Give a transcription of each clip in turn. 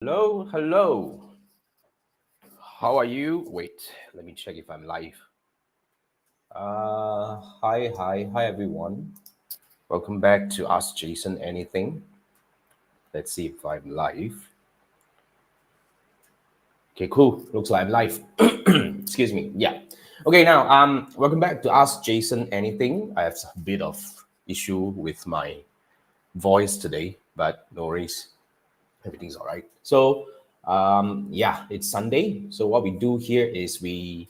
Hello, hello. How are you? Wait, let me check if I'm live. Hi everyone. Welcome back to Ask Jason Anything. Let's see if I'm live. Okay, cool. Looks like I'm live. Excuse me. Yeah. Okay, now welcome back to Ask Jason Anything. I have a bit of issue with my voice today, but no worries. Everything's all right. So, yeah, it's Sunday. So what we do here is we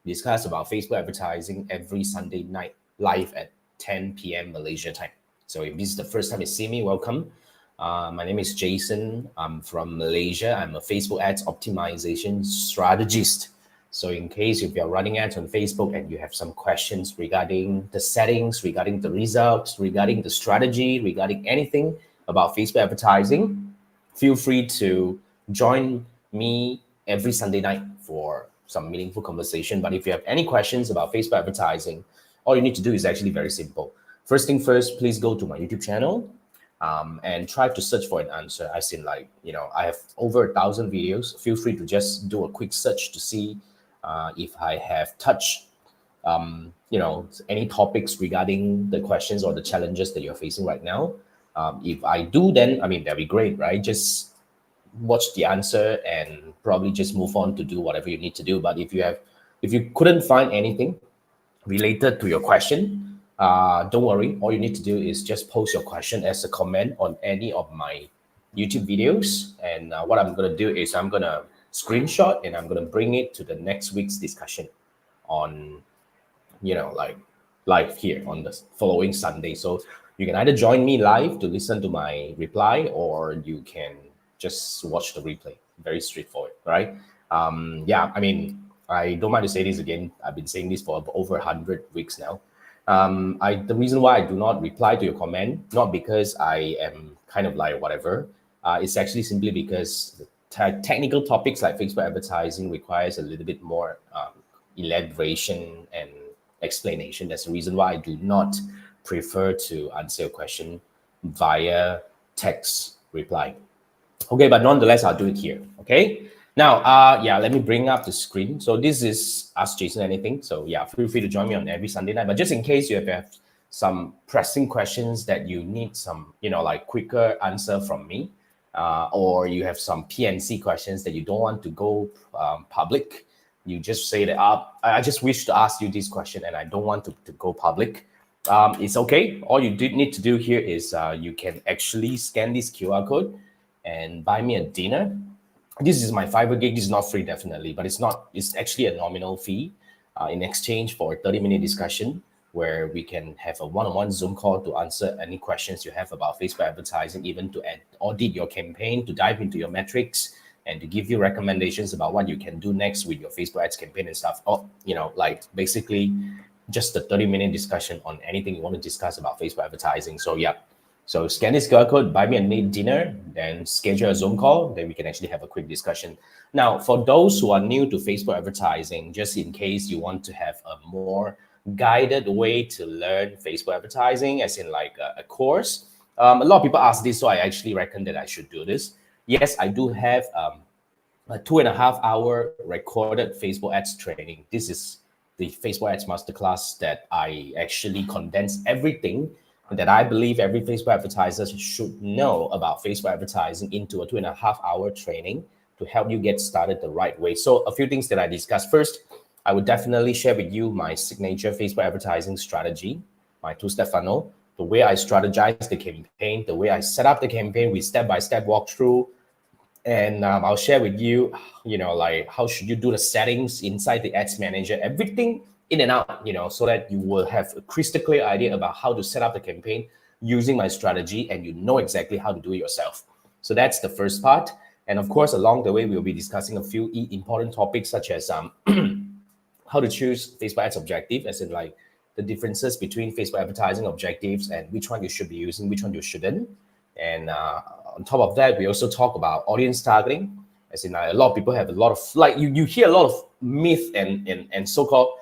discuss about Facebook advertising every Sunday night live at 10 p.m. Malaysia time. So if this is the first time you see me, welcome. My name is Jason. I'm from Malaysia. I'm a Facebook ads optimization strategist. So in case if you're running ads on Facebook and you have some questions regarding the settings, regarding the results, regarding the strategy, regarding anything about Facebook advertising, feel free to join me every Sunday night for some meaningful conversation. But if you have any questions about Facebook advertising, all you need to do is actually very simple. First thing first, please go to my YouTube channel and try to search for an answer. I've seen I have over 1,000 videos. Feel free to just do a quick search to see if I have touched any topics regarding the questions or the challenges that you're facing right now. If I do, then I mean that'd be great, right? Just watch the answer and probably just move on to do whatever you need to do. But if you couldn't find anything related to your question, don't worry. All you need to do is just post your question as a comment on any of my YouTube videos. And what I'm gonna do is I'm gonna screenshot and I'm gonna bring it to the next week's discussion on like live here on the following Sunday. So you can either join me live to listen to my reply, or you can just watch the replay. Very straightforward, right? Yeah, I mean, I don't mind to say this again. I've been saying this for over 100 weeks now. The reason why I do not reply to your comment, not because I am kind of like whatever. It's actually simply because the technical topics like Facebook advertising requires a little bit more elaboration and explanation. That's the reason why I do not prefer to answer your question via text reply. Okay, but nonetheless, I'll do it here. Okay. Now, yeah, let me bring up the screen. So this is Ask Jason Anything. So yeah, feel free to join me on every Sunday night. But just in case you have some pressing questions that you need some, like quicker answer from me, or you have some PNC questions that you don't want to go public, you just say that I just wish to ask you this question and I don't want to go public. It's okay. All you need to do here is you can actually scan this QR code and buy me a dinner. This is my Fiverr gig. This is not free, definitely, but it's actually a nominal fee in exchange for a 30-minute discussion where we can have a one-on-one Zoom call to answer any questions you have about Facebook advertising, even to audit your campaign, to dive into your metrics, and to give you recommendations about what you can do next with your Facebook ads campaign and stuff. Or, like basically just a 30-minute discussion on anything you want to discuss about Facebook advertising. So yeah. So scan this QR code, buy me a dinner, then schedule a Zoom call, then we can actually have a quick discussion. Now, for those who are new to Facebook advertising, just in case you want to have a more guided way to learn Facebook advertising, as in like a course, a lot of people ask this, so I actually reckon that I should do this. Yes, I do have a 2.5 hour recorded Facebook ads training. This is the Facebook ads masterclass that I actually condense everything that I believe every Facebook advertiser should know about Facebook advertising into a 2.5 hour training to help you get started the right way. So a few things that I discussed. First, I would definitely share with you my signature Facebook advertising strategy, my two-step funnel, the way I strategize the campaign, the way I set up the campaign with step-by-step walkthrough. And I'll share with you, like how should you do the settings inside the ads manager, everything in and out, so that you will have a crystal clear idea about how to set up the campaign using my strategy, and you know exactly how to do it yourself. So that's the first part. And of course, along the way, we'll be discussing a few important topics such as how to choose Facebook ads objective, as in like the differences between Facebook advertising objectives and which one you should be using, which one you shouldn't. And on top of that, we also talk about audience targeting, as in a lot of people have a lot of, like you hear a lot of myth and so-called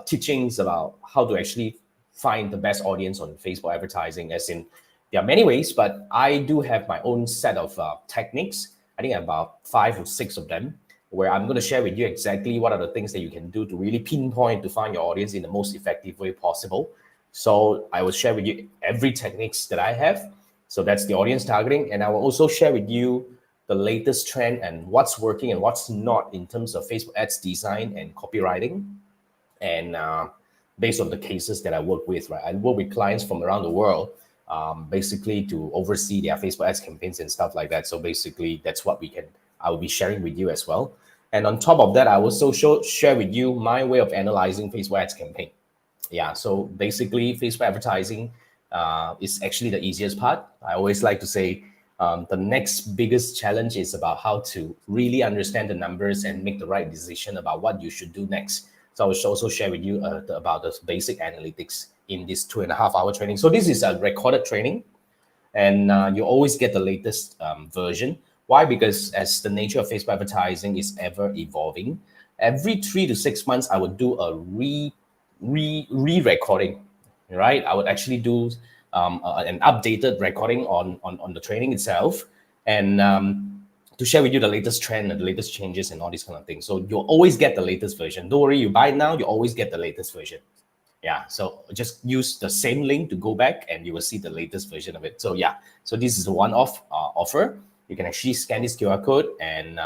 teachings about how to actually find the best audience on Facebook advertising, as in there are many ways, but I do have my own set of techniques I think about 5 or 6 of them, where I'm going to share with you exactly what are the things that you can do to really pinpoint to find your audience in the most effective way possible. So I will share with you every techniques that I have. So that's the audience targeting. And I will also share with you the latest trend and what's working and what's not in terms of Facebook ads design and copywriting. And based on the cases that I work with, right? I work with clients from around the world, basically to oversee their Facebook ads campaigns and stuff like that. So basically, that's what I will be sharing with you as well. And on top of that, I will also share with you my way of analyzing Facebook ads campaign. Yeah, so basically, Facebook advertising is actually the easiest part. I always like to say the next biggest challenge is about how to really understand the numbers and make the right decision about what you should do next. So I will also share with you about the basic analytics in this 2.5 hour training. So this is a recorded training, and you always get the latest version. Why? Because as the nature of Facebook advertising is ever evolving, every 3 to 6 months I would do a re-recording, right? I would actually do an updated recording on the training itself, and to share with you the latest trend and the latest changes and all these kind of things. So you'll always get the latest version. Don't worry, you buy it now, you always get the latest version. Yeah, so just use the same link to go back and you will see the latest version of it. So yeah, so this is a one-off offer. You can actually scan this QR code and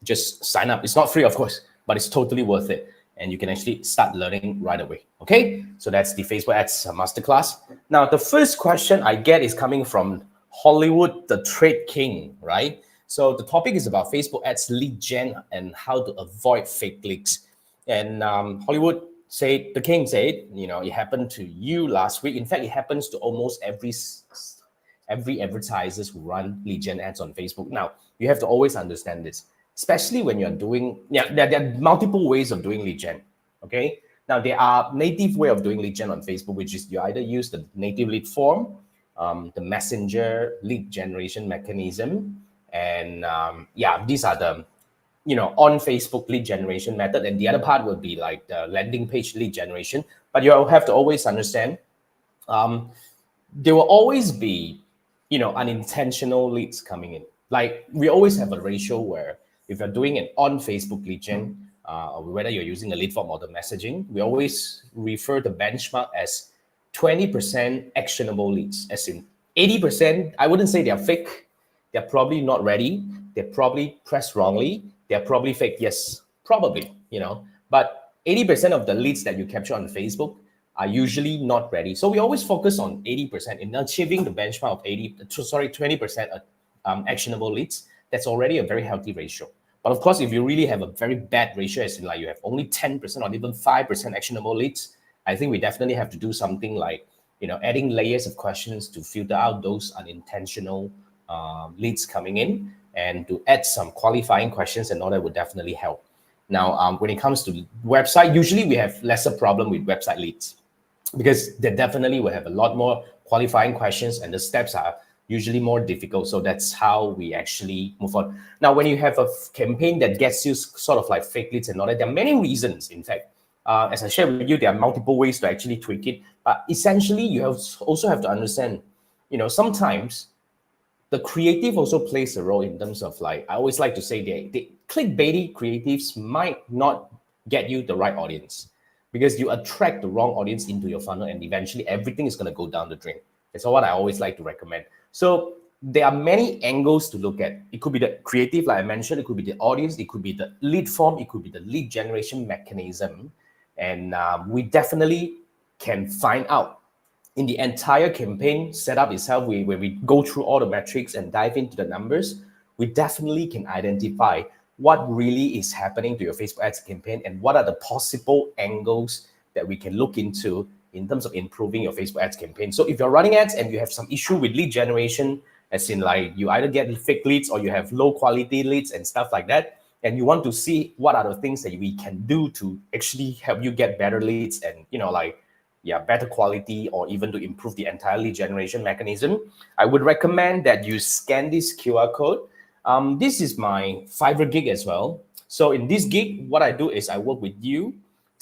just sign up. It's not free, of course, but it's totally worth it. And you can actually start learning right away. Okay, so that's the Facebook Ads Masterclass. Now, the first question I get is coming from Hollywood, the Trade King, right? So the topic is about Facebook ads lead gen and how to avoid fake leaks. And Hollywood said, the king said, it happened to you last week. In fact, it happens to almost every advertisers who run lead gen ads on Facebook. Now, you have to always understand this, especially when you're doing, there are multiple ways of doing lead gen, okay? Now, there are native way of doing lead gen on Facebook, which is you either use the native lead form, the messenger lead generation mechanism, and these are the on Facebook lead generation method. And the other part will be like the landing page lead generation. But you'll have to always understand there will always be unintentional leads coming in. Like we always have a ratio where if you're doing an on Facebook lead gen, whether you're using a lead form or the messaging, we always refer the benchmark as 20% actionable leads, as in 80%. I wouldn't say they're fake. They're probably not ready. They're probably pressed wrongly. They're probably fake. Yes, probably, But 80% of the leads that you capture on Facebook are usually not ready. So we always focus on 80% in achieving the benchmark of 20% actionable leads. That's already a very healthy ratio. But of course, if you really have a very bad ratio, as in like you have only 10% or even 5% actionable leads, I think we definitely have to do something like, adding layers of questions to filter out those unintentional leads coming in, and to add some qualifying questions, and all that would definitely help. Now, when it comes to website, usually we have lesser problem with website leads because they definitely will have a lot more qualifying questions and the steps are usually more difficult. So that's how we actually move on. Now, when you have a campaign that gets you sort of like fake leads and all that, there are many reasons, in fact. As I shared with you, there are multiple ways to actually tweak it. But essentially, you also have to understand, sometimes the creative also plays a role in terms of like, I always like to say they clickbaity creatives might not get you the right audience because you attract the wrong audience into your funnel and eventually everything is going to go down the drain. That's what I always like to recommend. So there are many angles to look at. It could be the creative, like I mentioned, it could be the audience, it could be the lead form, it could be the lead generation mechanism. And we definitely can find out in the entire campaign setup itself, where we go through all the metrics and dive into the numbers, we definitely can identify what really is happening to your Facebook ads campaign and what are the possible angles that we can look into in terms of improving your Facebook ads campaign. So if you're running ads and you have some issue with lead generation, as in like you either get fake leads or you have low quality leads and stuff like that, and you want to see what are the things that we can do to actually help you get better leads and, better quality, or even to improve the entire lead generation mechanism, I would recommend that you scan this QR code. This is my Fiverr gig as well. So in this gig, what I do is I work with you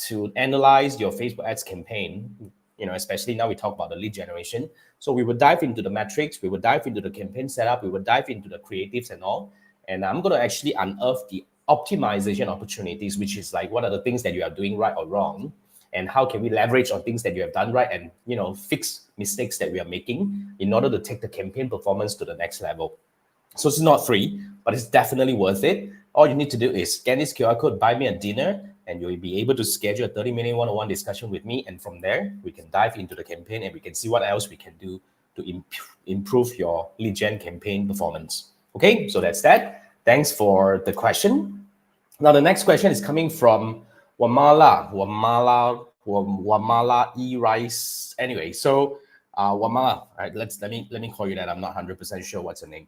to analyze your Facebook ads campaign especially now we talk about the lead generation. So we would dive into the metrics, we would dive into the campaign setup, we would dive into the creatives and all. And I'm going to actually unearth the optimization opportunities, which is like what are the things that you are doing right or wrong, and how can we leverage on things that you have done right and fix mistakes that we are making in order to take the campaign performance to the next level. So it's not free, but it's definitely worth it. All you need to do is scan this QR code, buy me a dinner, and you'll be able to schedule a 30-minute one-on-one discussion with me. And from there, we can dive into the campaign and we can see what else we can do to improve your lead gen campaign performance. Okay, so that's that. Thanks for the question. Now, the next question is coming from Wamala E Rice. Anyway, so Wamala, all right, let me call you that. I'm not 100% sure what's the name.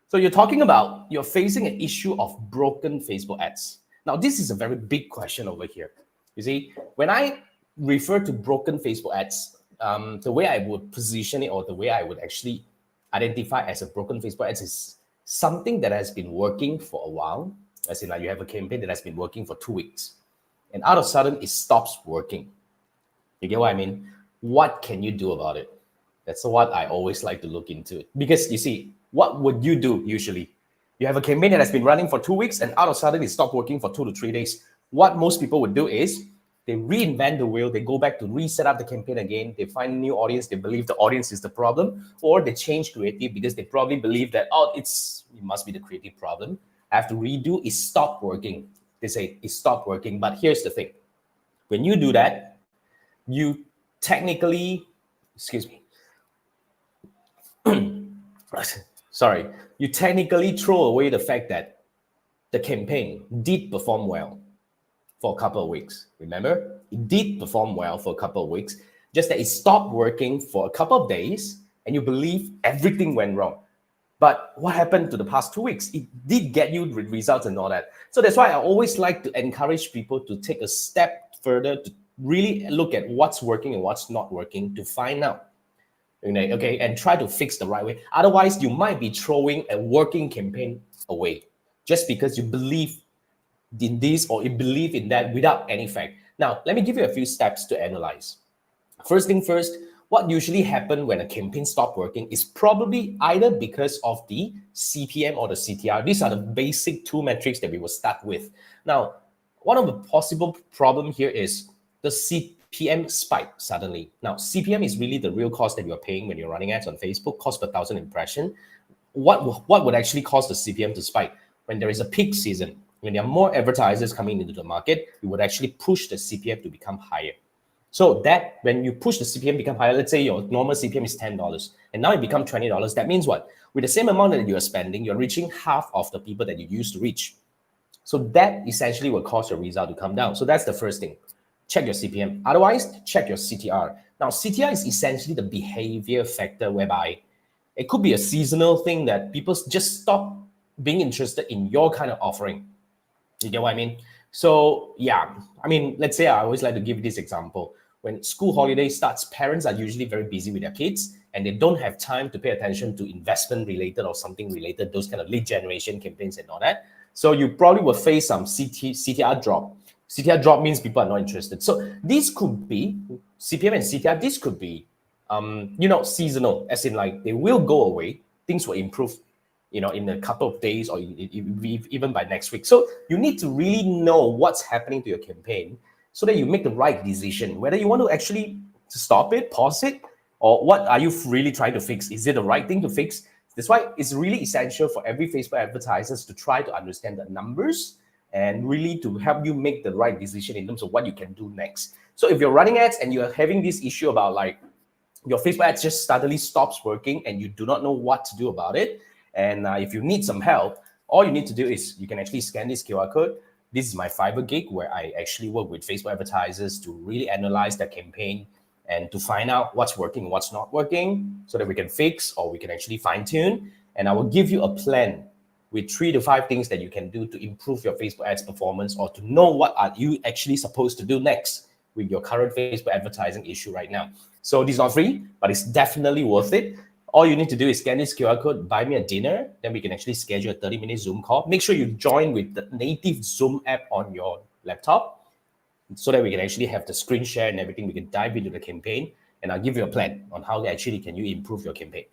So you're talking about you're facing an issue of broken Facebook ads. Now, this is a very big question over here. You see, when I refer to broken Facebook ads, the way I would position it, or the way I would actually identify as a broken Facebook ads, is something that has been working for a while. As in, like, you have a campaign that has been working for 2 weeks, and out of sudden it stops working. You get what I mean? What can you do about it? That's what I always like to look into. Because you see, what would you do usually? You have a campaign that has been running for 2 weeks and out of sudden it stopped working for 2 to 3 days. What most people would do is they reinvent the wheel, they go back to reset up the campaign again, they find a new audience, they believe the audience is the problem, or they change creative because they probably believe that, it must be the creative problem. I have to redo, it stopped working. They say it stopped working, but here's the thing. When you do that, you technically, you technically throw away the fact that the campaign did perform well for a couple of weeks. Remember, it did perform well for a couple of weeks, just that it stopped working for a couple of days and you believe everything went wrong. But what happened to the past 2 weeks? It did get you results and all that. So that's why I always like to encourage people to take a step further, to really look at what's working and what's not working, to find out. Okay, and try to fix the right way. Otherwise, you might be throwing a working campaign away just because you believe in this or you believe in that without any fact. Now, let me give you a few steps to analyze. First thing first, what usually happens when a campaign stops working is probably either because of the CPM or the CTR. These are the basic two metrics that we will start with. Now, one of the possible problems here is the CPM spike suddenly. Now, CPM is really the real cost that you're paying when you're running ads on Facebook, cost per 1,000 impression. What would actually cause the CPM to spike? When there is a peak season, when there are more advertisers coming into the market, it would actually push the CPM to become higher. So that when you push the CPM become higher, let's say your normal CPM is $10 and now it becomes $20. That means what? With the same amount that you are spending, you're reaching half of the people that you used to reach. So that essentially will cause your result to come down. So that's the first thing. Check your CPM. Otherwise, check your CTR. Now, CTR is essentially the behavior factor whereby it could be a seasonal thing that people just stop being interested in your kind of offering. You get what I mean? So yeah, I mean, let's say I always like to give this example. When school holiday starts, parents are usually very busy with their kids and they don't have time to pay attention to investment related or something related, those kind of lead generation campaigns and all that. So you probably will face some CTR drop. CTR drop means people are not interested. So this could be CPM and CTR. This could be, seasonal, as in like they will go away. Things will improve, in a couple of days or even by next week. So you need to really know what's happening to your campaign so that you make the right decision, whether you want to actually stop it, pause it, or what are you really trying to fix? Is it the right thing to fix? That's why it's really essential for every Facebook advertisers to try to understand the numbers and really to help you make the right decision in terms of what you can do next. So if you're running ads and you're having this issue about like your Facebook ads just suddenly stops working and you do not know what to do about it, and if you need some help, all you need to do is you can actually scan this QR code. This is my Fiverr gig where I actually work with Facebook advertisers to really analyze their campaign and to find out what's working, what's not working, so that we can fix or we can actually fine tune. And I will give you a plan with 3 to 5 things that you can do to improve your Facebook ads performance or to know what are you actually supposed to do next with your current Facebook advertising issue right now. So this is not free, but it's definitely worth it. All you need to do is scan this QR code, buy me a dinner, then we can actually schedule a 30-minute Zoom call. Make sure you join with the native Zoom app on your laptop so that we can actually have the screen share and everything. We can dive into the campaign and I'll give you a plan on how actually can you improve your campaign.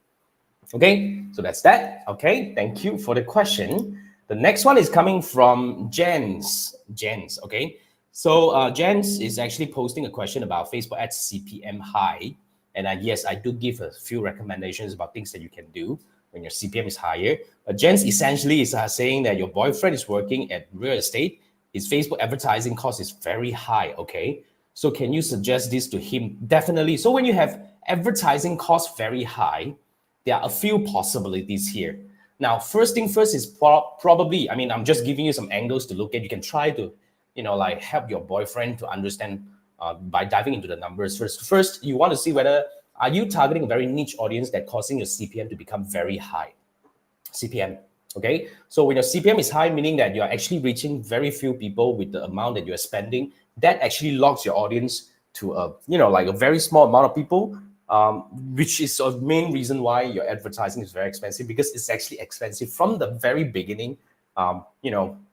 Okay, so that's that. Okay, thank you for the question. The next one is coming from Jens. Okay. So Jens is actually posting a question about Facebook ads CPM high. And yes, I do give a few recommendations about things that you can do when your CPM is higher. But Jens essentially is saying that your boyfriend is working at real estate. His Facebook advertising cost is very high, okay? So can you suggest this to him? Definitely. So when you have advertising costs very high, there are a few possibilities here. Now, first thing first is probably, I mean, I'm just giving you some angles to look at. You can try to, like help your boyfriend to understand by diving into the numbers first. First, you want to see whether are you targeting a very niche audience that causing your CPM to become very high. CPM, okay? So when your CPM is high, meaning that you're actually reaching very few people with the amount that you're spending, that actually locks your audience to a, like a very small amount of people, which is a main reason why your advertising is very expensive, because it's actually expensive from the very beginning,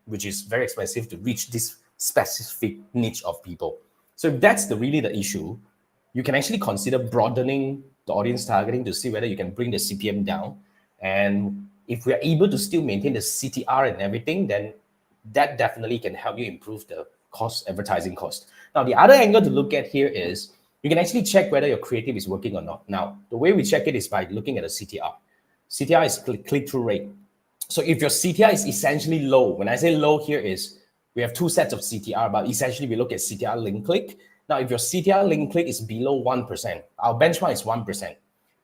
which is very expensive to reach this specific niche of people. So if that's really the issue, you can actually consider broadening the audience targeting to see whether you can bring the CPM down. And if we're able to still maintain the CTR and everything, then that definitely can help you improve the advertising cost. Now, the other angle to look at here is you can actually check whether your creative is working or not. Now, the way we check it is by looking at the CTR. CTR is click-through rate. So if your CTR is essentially low, when I say low here is we have two sets of CTR, but essentially we look at CTR link click. Now, if your CTR link click is below 1%, our benchmark is 1%.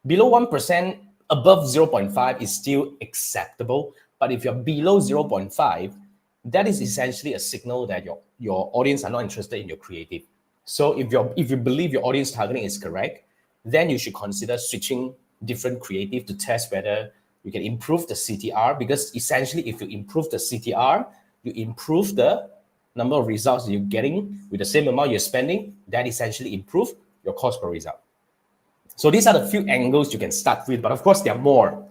Below 1%, above 0.5 is still acceptable. But if you're below 0.5, that is essentially a signal that your audience are not interested in your creative. So if you believe your audience targeting is correct, then you should consider switching different creative to test whether you can improve the CTR, because essentially if you improve the CTR, you improve the number of results you're getting with the same amount you're spending, that essentially improve your cost per result. So these are the few angles you can start with, but of course there are more.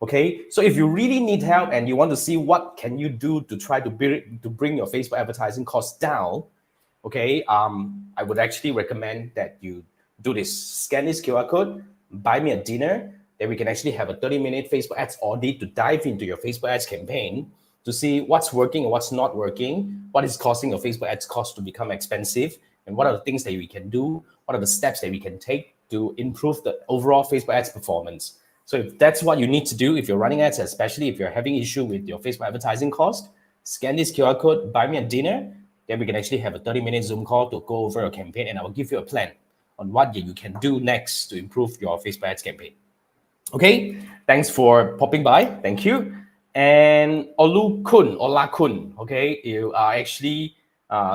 Okay, so if you really need help and you want to see what can you do to try to bring your Facebook advertising costs down, okay, I would actually recommend that you do this. Scan this QR code, buy me a dinner, then we can actually have a 30-minute Facebook ads audit to dive into your Facebook ads campaign to see what's working and what's not working, what is causing your Facebook ads cost to become expensive, and what are the things that we can do, what are the steps that we can take to improve the overall Facebook ads performance. So if that's what you need to do, if you're running ads, especially if you're having issue with your Facebook advertising cost, scan this QR code, buy me a dinner, then we can actually have a 30-minute Zoom call to go over your campaign, and I will give you a plan on what you can do next to improve your Facebook ads campaign. Okay, thanks for popping by. Thank you. And Ola Kun, okay, you are actually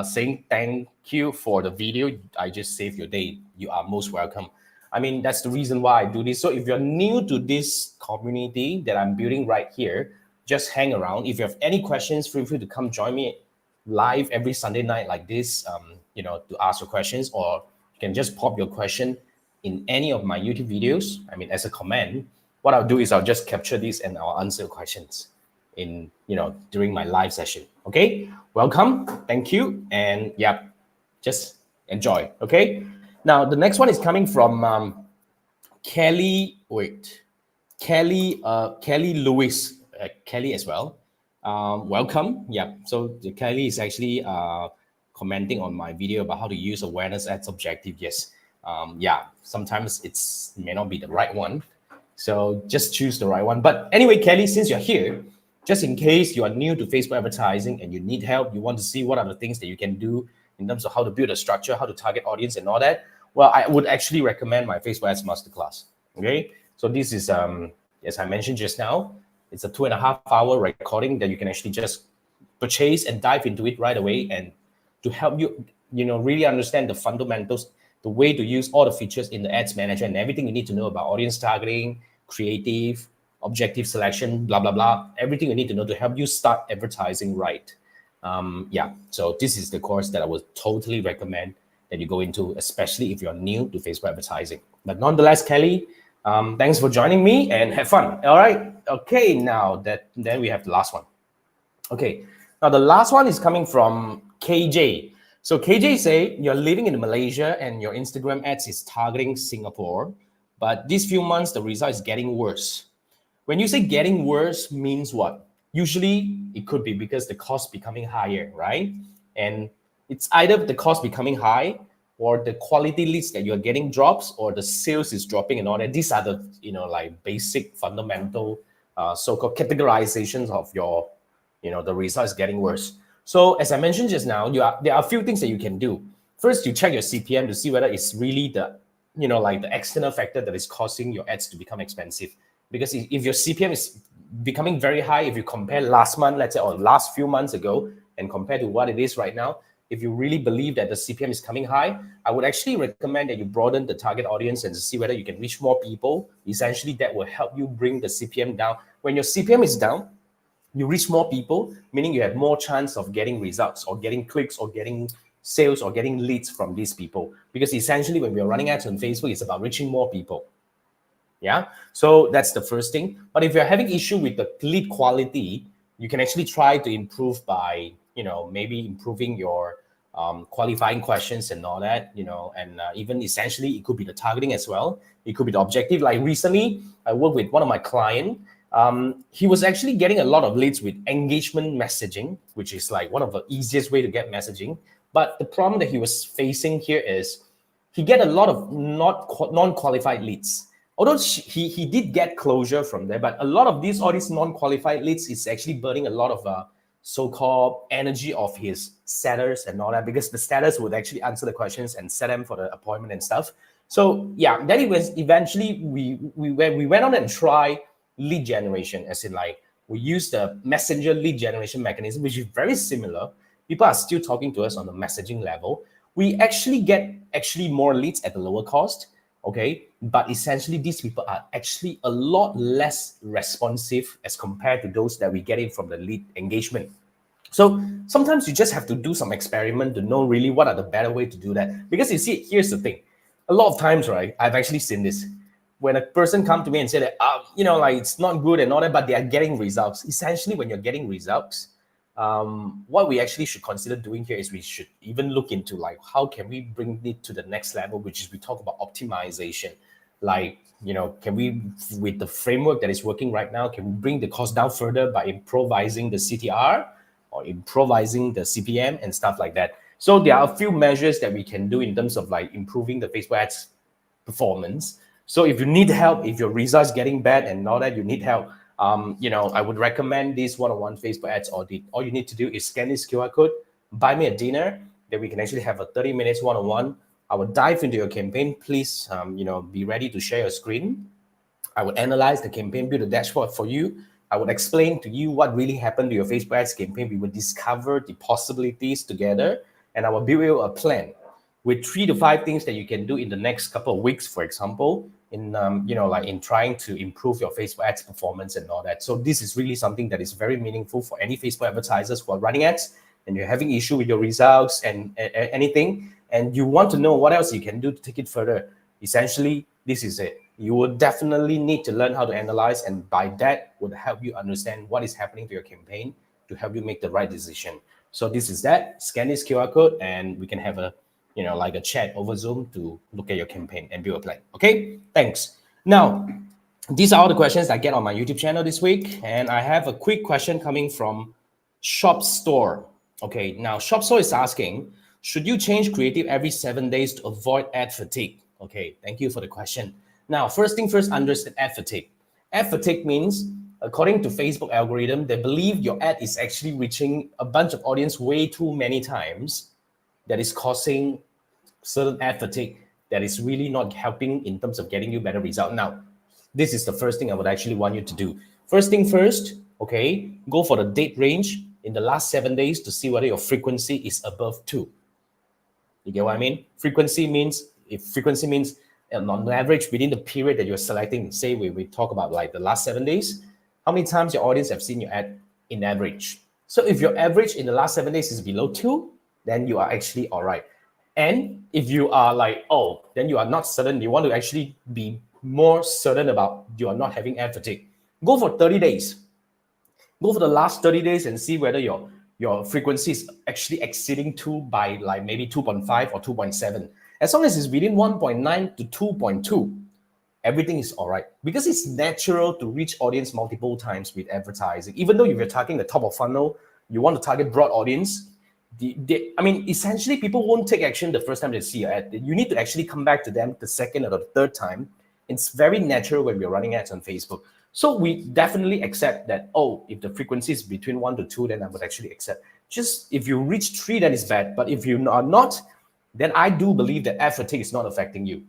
saying thank you for the video. I just saved your day. You are most welcome. I mean, that's the reason why I do this. So if you're new to this community that I'm building right here, just hang around. If you have any questions, feel free to come join me live every Sunday night like this, to ask your questions, or you can just pop your question in any of my YouTube videos. I mean, as a comment, what I'll do is I'll just capture these and I'll answer questions in, during my live session. Okay, welcome, thank you, and yeah, just enjoy. Okay, now the next one is coming from Kelly Lewis, Kelly as well. Welcome. Yeah, so Kelly is actually commenting on my video about how to use awareness ads objective. Yes, yeah, sometimes it may not be the right one, so just choose the right one. But anyway, Kelly, since you're here, just in case you are new to Facebook advertising and you need help, you want to see what are the things that you can do in terms of how to build a structure, how to target audience and all that, well, I would actually recommend my Facebook Ads Masterclass. Okay, so this is, as I mentioned just now, it's a 2.5-hour recording that you can actually just purchase and dive into it right away, and to help you, really understand the fundamentals, the way to use all the features in the Ads Manager and everything you need to know about audience targeting, creative, objective selection, blah, blah, blah, everything you need to know to help you start advertising right. Yeah, so this is the course that I would totally recommend that you go into, especially if you're new to Facebook advertising. But nonetheless, Kelly, thanks for joining me and have fun. All right. Okay, now then we have the last one. Okay, now the last one is coming from KJ. So KJ say you're living in Malaysia and your Instagram ads is targeting Singapore, but these few months the result is getting worse. When you say getting worse means what? Usually it could be because the cost becoming higher, right? And it's either the cost becoming high or the quality leads that you're getting drops or the sales is dropping and all that. These are the, like basic fundamental so-called categorizations of your, the result is getting worse. So as I mentioned just now, there are a few things that you can do. First, you check your CPM to see whether it's really the, like the external factor that is causing your ads to become expensive. Because if your CPM is becoming very high, if you compare last month, let's say, or last few months ago, and compare to what it is right now, if you really believe that the CPM is coming high, I would actually recommend that you broaden the target audience and to see whether you can reach more people. Essentially, that will help you bring the CPM down. When your CPM is down, you reach more people, meaning you have more chance of getting results or getting clicks or getting sales or getting leads from these people. Because essentially, when we're running ads on Facebook, it's about reaching more people. Yeah, so that's the first thing. But if you're having issue with the lead quality, you can actually try to improve by, maybe improving your qualifying questions and all that, and even essentially it could be the targeting as well. It could be the objective. Like recently, I worked with one of my clients. He was actually getting a lot of leads with engagement messaging, which is like one of the easiest way to get messaging. But the problem that he was facing here is he get a lot of non-qualified leads. Although he did get closure from there, but a lot of all these non-qualified leads is actually burning a lot of so-called energy of his sellers and all that, because the sellers would actually answer the questions and set them for the appointment and stuff. So yeah, then it was eventually we went on and try lead generation, as in like we use the messenger lead generation mechanism, which is very similar. People are still talking to us on the messaging level. We actually get more leads at a lower cost. Okay, but essentially these people are actually a lot less responsive as compared to those that we get in from the lead engagement. So sometimes you just have to do some experiment to know really what are the better way to do that. Because you see, here's the thing. A lot of times, right, I've actually seen this. When a person come to me and say that, like it's not good and all that, but they are getting results. Essentially, when you're getting results, what we actually should consider doing here is we should even look into like how can we bring it to the next level, which is we talk about optimization. Like, can we, with the framework that is working right now, can we bring the cost down further by improvising the CTR or improvising the CPM and stuff like that? So there are a few measures that we can do in terms of like improving the Facebook ads performance. So if you need help, if your results getting bad and all that, you need help, I would recommend this one-on-one Facebook ads audit. All you need to do is scan this QR code, buy me a dinner, then we can actually have a 30 minutes one-on-one. I will dive into your campaign. Please, be ready to share your screen. I would analyze the campaign, build a dashboard for you. I would explain to you what really happened to your Facebook ads campaign. We would discover the possibilities together, and I will build you a plan with 3 to 5 things that you can do in the next couple of weeks, for example, in in trying to improve your Facebook ads performance and all that. So this is really something that is very meaningful for any Facebook advertisers who are running ads and you're having issue with your results and anything, and you want to know what else you can do to take it further. Essentially, this is it. You will definitely need to learn how to analyze, and by that would help you understand what is happening to your campaign to help you make the right decision. So this is that. Scan this QR code and we can have a like a chat over Zoom to look at your campaign and build a plan. Okay, thanks. Now, these are all the questions I get on my YouTube channel this week. And I have a quick question coming from Shop Store. Okay, now Shop Store is asking, should you change creative every 7 days to avoid ad fatigue? Okay, thank you for the question. Now, first thing first, understand ad fatigue. Ad fatigue means, according to Facebook algorithm, they believe your ad is actually reaching a bunch of audience way too many times. That is causing certain ad fatigue that is really not helping in terms of getting you better result. Now, this is the first thing I would actually want you to do. First thing first, okay, go for the date range in the last 7 days to see whether your frequency is above 2. You get what I mean? Frequency means on average within the period that you're selecting, say we talk about like the last 7 days, how many times your audience have seen your ad in average. So if your average in the last 7 days is below 2, then you are actually all right. And if you are like, then you are not certain, you want to actually be more certain about you are not having ad fatigue, go for 30 days. Go for the last 30 days and see whether your your frequency is actually exceeding 2 by like maybe 2.5 or 2.7. As long as it's within 1.9 to 2.2, everything is all right, because it's natural to reach audience multiple times with advertising. Even though if you're targeting the top of funnel, you want to target broad audience, essentially people won't take action the first time they see your ad. You need to actually come back to them the second or the third time. It's very natural when we're running ads on Facebook. So we definitely accept that, if the frequency is between 1 to 2, then I would actually accept. Just if you reach 3, that is bad. But if you are not, then I do believe that ad fatigue is not affecting you.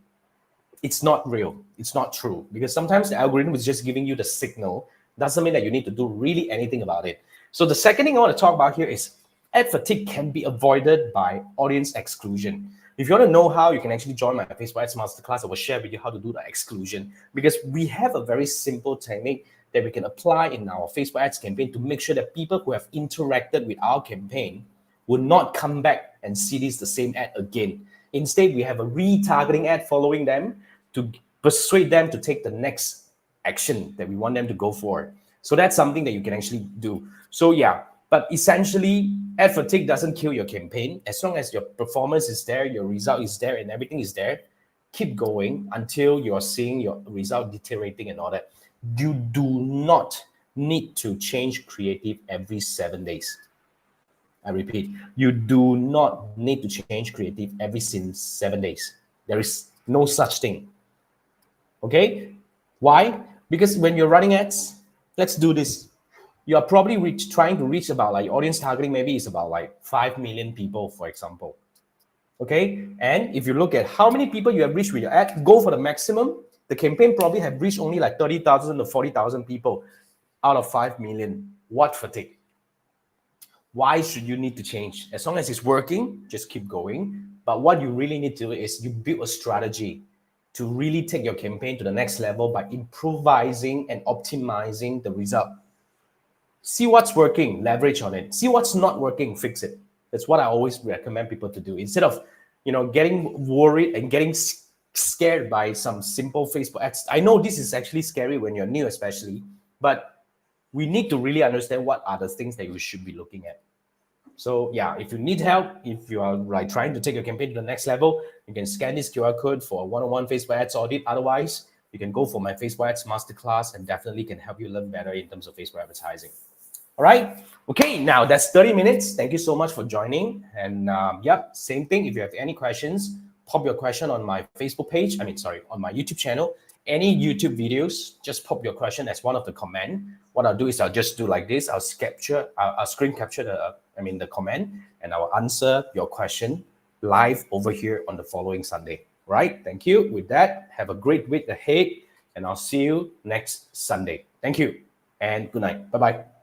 It's not real. It's not true. Because sometimes the algorithm is just giving you the signal. Doesn't mean that you need to do really anything about it. So the second thing I want to talk about here is ad fatigue can be avoided by audience exclusion. If you want to know how, you can actually join my Facebook Ads Masterclass. I will share with you how to do the exclusion, because we have a very simple technique that we can apply in our Facebook Ads campaign to make sure that people who have interacted with our campaign will not come back and see the same ad again. Instead, we have a retargeting ad following them to persuade them to take the next action that we want them to go for. So that's something that you can actually do. So yeah, but essentially, ad fatigue doesn't kill your campaign. As long as your performance is there, your result is there, and everything is there, keep going until you're seeing your result deteriorating and all that. You do not need to change creative every 7 days. I repeat, you do not need to change creative every 7 days. There is no such thing. Okay? Why? Because when you're running ads, let's do this. You are probably trying to reach about like audience targeting, maybe it's about like 5 million people, for example. Okay? And if you look at how many people you have reached with your ad, go for the maximum. The campaign probably have reached only like 30,000 to 40,000 people out of 5 million. What fatigue? Why should you need to change? As long as it's working, just keep going. But what you really need to do is you build a strategy to really take your campaign to the next level by improvising and optimizing the result. See what's working, leverage on it. See what's not working, fix it. That's what I always recommend people to do. Instead of, getting worried and getting scared by some simple Facebook ads. I know this is actually scary when you're new, especially, but we need to really understand what are the things that you should be looking at. So yeah, if you need help, if you are like trying to take your campaign to the next level, you can scan this QR code for a one-on-one Facebook ads audit. Otherwise, you can go for my Facebook ads masterclass and definitely can help you learn better in terms of Facebook advertising. All right. Okay, now that's 30 minutes. Thank you so much for joining. And same thing. If you have any questions, pop your question on my Facebook page. On my YouTube channel. Any YouTube videos, just pop your question as one of the comment. What I'll do is I'll just do like this. I'll screen capture the comment, and I will answer your question live over here on the following Sunday. Right? Thank you. With that, have a great week ahead, and I'll see you next Sunday. Thank you, and good night. Bye-bye.